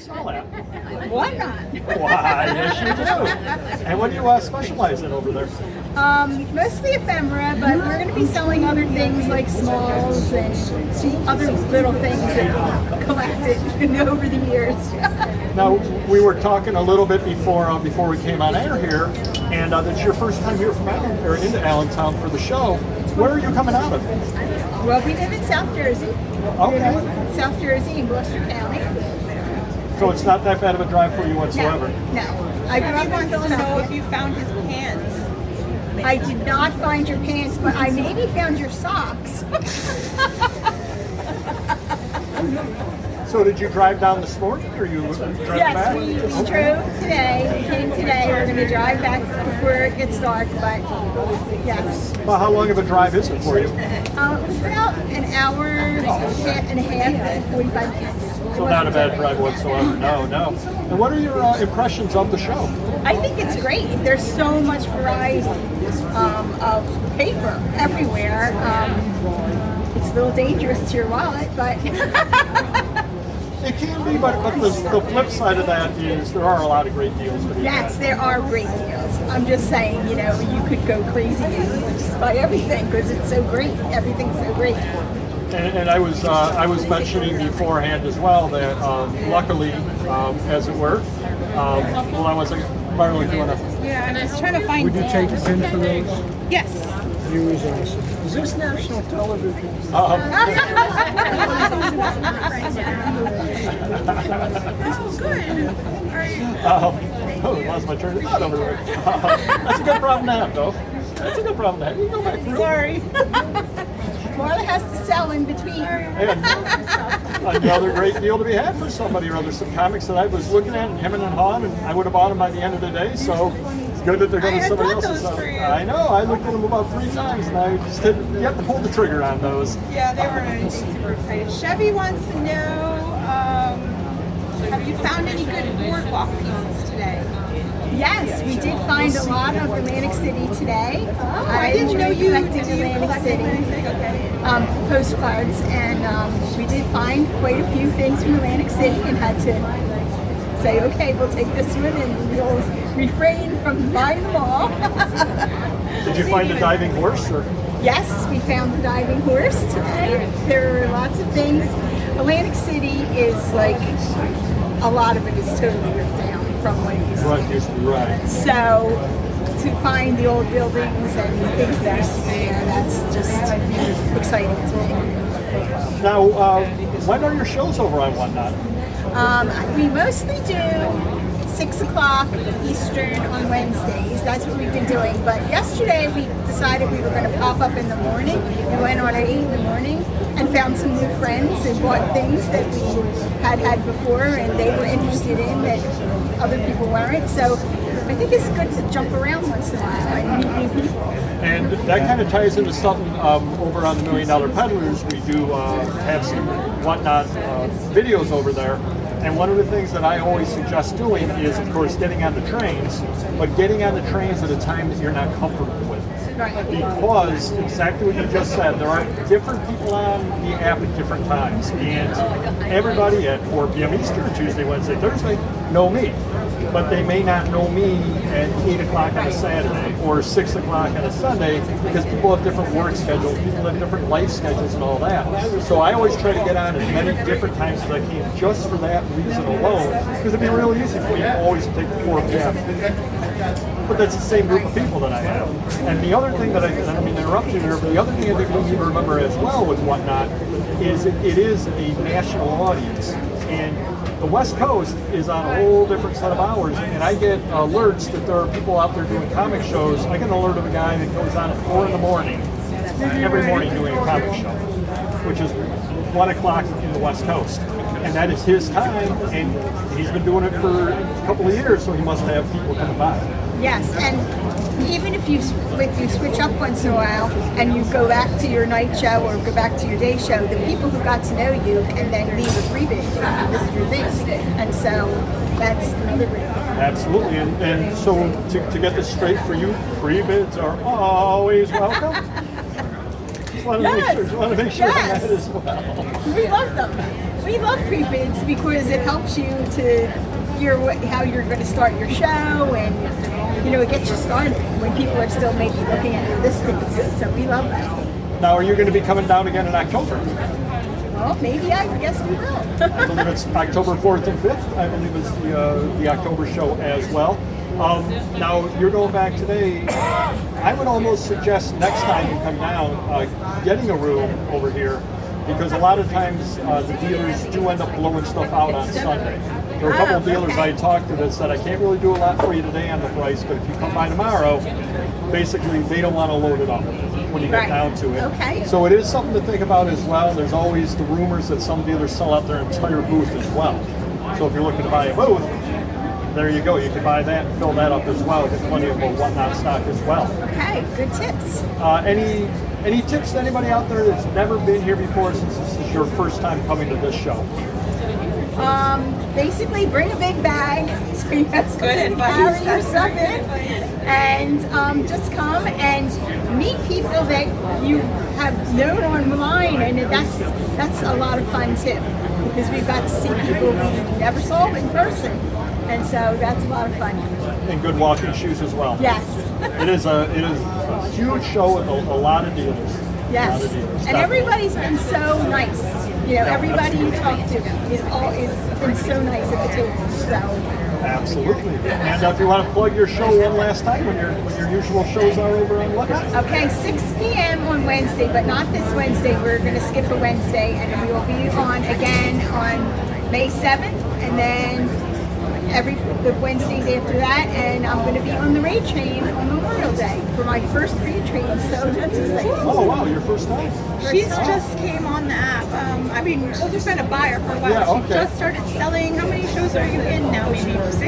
sell that. Why not? Why, yes you do. And what do you specialize in over there? Mostly ephemera, but we're going to be selling other things like smalls and other little things that we've collected over the years. Now, we were talking a little bit before we came on air here, and it's your first time here from into Allentown for the show. Where are you coming out of? Well, we live in South Jersey. Okay. South Jersey in Gloucester County. So it's not that bad of a drive for you whatsoever? No. I grew up in Wants to know if Philadelphia. you found his pants. I did not find your pants, but I maybe found your socks. So did you drive down this morning, or you drove Yes, back? we drove today. We came today. We're going to drive back before it gets dark, but yes. Well, how long of a drive is it for you? It's about an hour and a half, 45 minutes. So not a bad drive whatsoever. No. And what are your impressions of the show? I think it's great. There's so much variety of paper everywhere. It's a little dangerous to your wallet, but It can be, but the flip side of that is there are a lot of great deals to be yes, had. there are great deals. I'm just saying, you could go crazy and just buy everything because it's so great. Everything's so great. And I was mentioning beforehand as well that luckily, as it were, well, I wasn't. Marlon, do you want to? Yeah, I was trying to find. Would you take a pin for those? Yes. You is awesome. Is this national television? Oh, good. Lost my train of thought over there. That's a good problem to have, though. That's a good problem to have. You can go back through. Sorry. Marla has to sell in between. And another great deal to be had for somebody or other. Some comics that I was looking at and hemming and hawing, and I would have bought them by the end of the day. So it's good that they're going I to had somebody bought else's. those for you. I know. I looked at them about 3 times, and I just didn't. You have to pull the trigger on those. Yeah, they weren't anything super excited. Chevy wants to know, have you found any good boardwalk pieces today? Yes, we did find a lot of Atlantic City today. I didn't know you collected do you Atlantic collect City anything? Okay. postcards, and we did find quite a few things from Atlantic City, and had to say, okay, we'll take this one, and we'll refrain from buying them all. Did you find a diving horse? Or? Yes, we found the diving horse today. There are lots of things. Atlantic City is like, a lot of it is totally ripped down from what it used to be. Right, used to be right. So to find the old buildings and things that are still there, that's just exciting to me. Now, when are your shows over on Whatnot? We mostly do 6 o'clock Eastern on Wednesdays. That's what we've been doing. But yesterday we decided we were going to pop up in the morning. We went on at 8 in the morning and found some new friends and bought things that we had before and they were interested in that other people weren't. So I think it's good to jump around once in a while and meet new people. And that kind of ties into something over on the $1 Million Peddlers. We do have some Whatnot videos over there. And one of the things that I always suggest doing is, of course, getting on the trains, but getting on the trains at a time that you're not comfortable with. Right. Because, exactly what you just said, there are different people on the app at different times. And everybody at 4 p.m. Eastern, Tuesday, Wednesday, Thursday, know me. But they may not know me at 8 o'clock on a Saturday or 6 o'clock on a Sunday, because people have different work schedules, people have different life schedules and all that. So I always try to get on as many different times as I can, just for that reason alone, because it'd be real easy for you to always take the 4 p.m. But that's the same group of people that I have. And the other thing that I mean to interrupt you there, but the other thing I think we need to remember as well with Whatnot is it is a national audience. And the West Coast is on a whole different set of hours, and I get alerts that there are people out there doing comic shows. I get an alert of a guy that goes on at 4 in the morning, every morning doing a comic show, which is 1 o'clock in the West Coast. And that is his time, and he's been doing it for a couple of years, so he must have people coming by. Yes, and even if you switch up once in a while and you go back to your night show or go back to your day show, the people who got to know you can then leave a freebie if you list your things. And so that's another great thing. Absolutely, and so to get this straight for you, free bids are always welcome. Just want to make sure Yes. on that as well. We love them. We love pre-bids because it helps you to hear how you're going to start your show, and it gets you started when people are still maybe looking at your listings. So we love that. Now, are you going to be coming down again in October? Well, maybe I guess we will. I believe it's October 4th and 5th. I believe it's the October show as well. Now, you're going back today. I would almost suggest next time you come down, getting a room over here, because a lot of times the dealers do end up blowing stuff out on Sunday. There are a couple of dealers I talked to that said, I can't really do a lot for you today on the price, but if you come by tomorrow, basically they don't want to load it up when you get down to it. Okay. So it is something to think about as well. There's always the rumors that some dealers sell out their entire booth as well. So if you're looking to buy a booth, there you go. You can buy that and fill that up as well. Get plenty of whatnot stock as well. Okay, good tips. Any tips to anybody out there that's never been here before, since this is your first time coming to this show? Basically, bring a big bag so you have something to carry your stuff in, and just come and meet people that you have known online, and that's a lot of fun too, because we've got to see people we never saw in person, and so that's a lot of fun. And good walking shoes as well. Yes. It is a huge show with a lot of dealers. Yes. And everybody's been so nice. Everybody you talk to is been so nice at the table. So. Absolutely. And if you want to plug your show one last time, when your usual shows are over on what? Okay, 6 p.m. on Wednesday, but not this Wednesday. We're going to skip a Wednesday, and we will be on again on May 7th, and then the Wednesdays after that, and I'm going to be on the raid train on Memorial Day for my first raid train, so that's exciting. Oh wow, your first time? She's just came on the app. She's been a buyer for a while. Yeah, okay. She just started selling. How many shows are you in now? Maybe 6?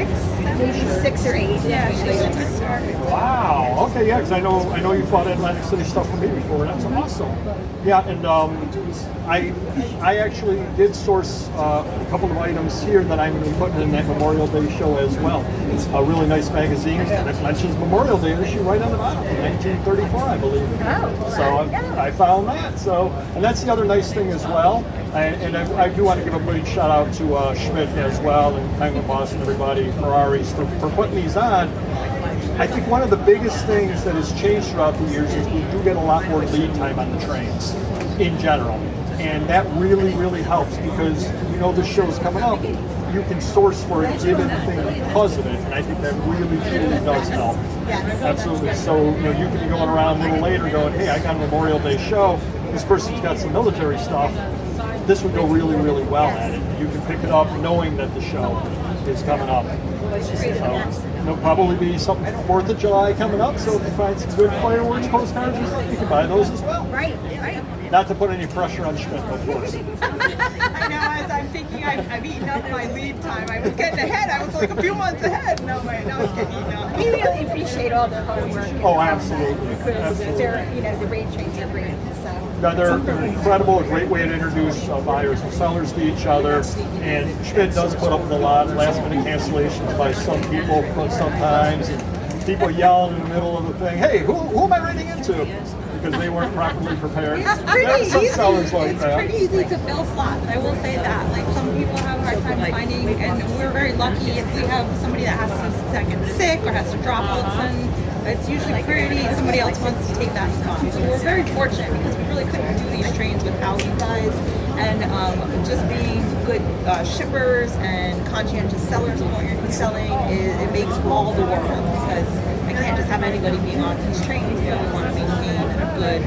Maybe 6 or 8. Yeah, she just started. Wow. Okay, yeah, because I know you bought Atlantic City stuff from me before. That's awesome. Yeah, and I actually did source a couple of items here that I'm going to be putting in that Memorial Day show as well. It's a really nice magazine. It mentions Memorial Day issue right on the bottom, 1934, I believe. Oh, so I found that. So, and that's the other nice thing as well. And I do want to give a big shout out to Schmidt as well, and Penguin Boss and everybody, Ferraris, for putting these on. I think one of the biggest things that has changed throughout the years is we do get a lot more lead time on the trains in general. And that really, really helps, because the show's coming up. You can source for a given thing because of it, and I think that really, truly does help. Yes. Absolutely. So you can be going around a little later going, hey, I got a Memorial Day show. This person's got some military stuff. This would go really, really well at it. You can pick it up knowing that the show is coming up. So there'll probably be something 4th of July coming up, so if you find some good fireworks postcards or something, you can buy those as well. Right. Not to put any pressure on Schmidt, of course. I know, as I'm thinking, I've eaten up my lead time. I was getting ahead. I was like a few months ahead. No, wait, now it's getting eaten up. We really appreciate all the hard work. Oh, absolutely. Because the raid trains are great. So. Yeah, they're incredible, a great way to introduce buyers and sellers to each other. And Schmidt does put up with a lot of last-minute cancellations by some people sometimes. And people yelling in the middle of the thing, hey, who am I running into? Because they weren't properly prepared. It's pretty easy. Sellers like it's that. pretty easy to fill slots. I will say that. Like, some people have a hard time finding, and we're very lucky if we have somebody that gets sick or has to drop out. It's usually pretty. Somebody else wants to take that spot. So we're very fortunate, because we really couldn't do these trains without you guys. And just being good shippers and conscientious sellers of what you're selling, it makes all the world, because I can't just have anybody being on these trains. We want to maintain a good,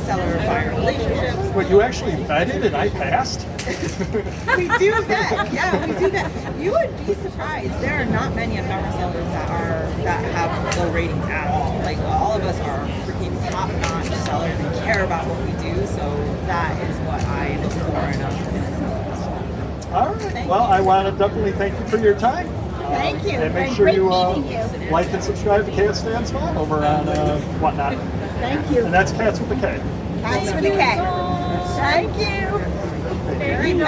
seller-buyer relationship. But you actually vetted and I passed? We do that. Yeah, we do that. You would be surprised. There are not many of our sellers that have low ratings at all. Like, all of us are freaking top-notch sellers and care about what we do. So that is what I look for in a seller. All right. Well, I want to definitely thank you for your time. Thank you. And make sure great you meeting you. like and subscribe to Katsdancemom over on whatnot. Thank you. And that's Cats with a K. Cats with a K. Thank you. Very much.